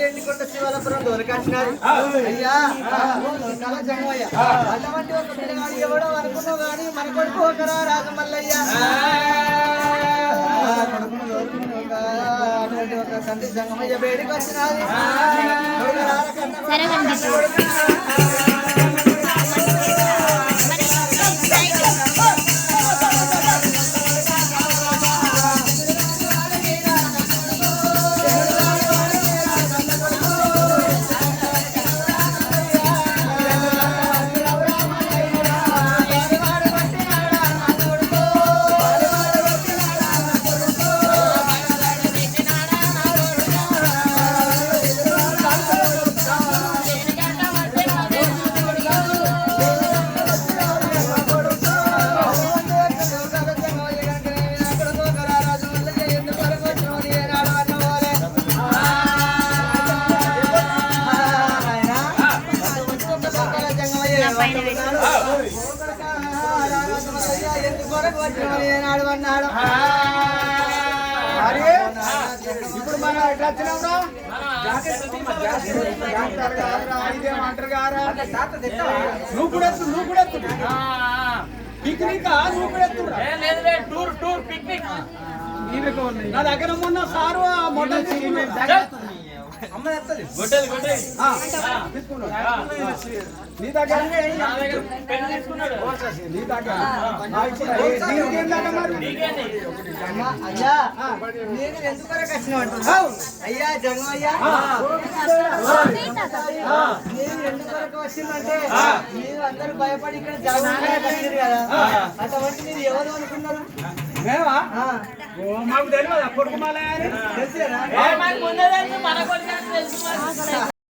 ఎండికొండ శివలపురం దొరకచ్చినారు అయ్యా కళ జంగమయ్య అటువంటి ఒక పిల్లగాడు ఎవడో అనుకున్నావు కానీ మన కొడుకు ఒకరా రాజమల్లయ్య అటువంటి ఒక తండ్రి జంగమయ్య బయటకు వచ్చినది ఇప్పుడు మనం ఎట్లా వచ్చినావురా నువ్వు కూడా పిక్నిక్ నువ్వు కూడా టూర్ టూర్ పిక్నిక్ నా దగ్గర మొన్న సారు నీ దగ్గర అయ్యా జంగయ్యా నేను ఎందుకు వచ్చిందంటే మీరు అందరూ భయపడి ఇక్కడ జగన్ కదా అటువంటి మీరు ఎవరు అనుకున్నారు మేమా మాకు తెలియదు కొడుకుమాల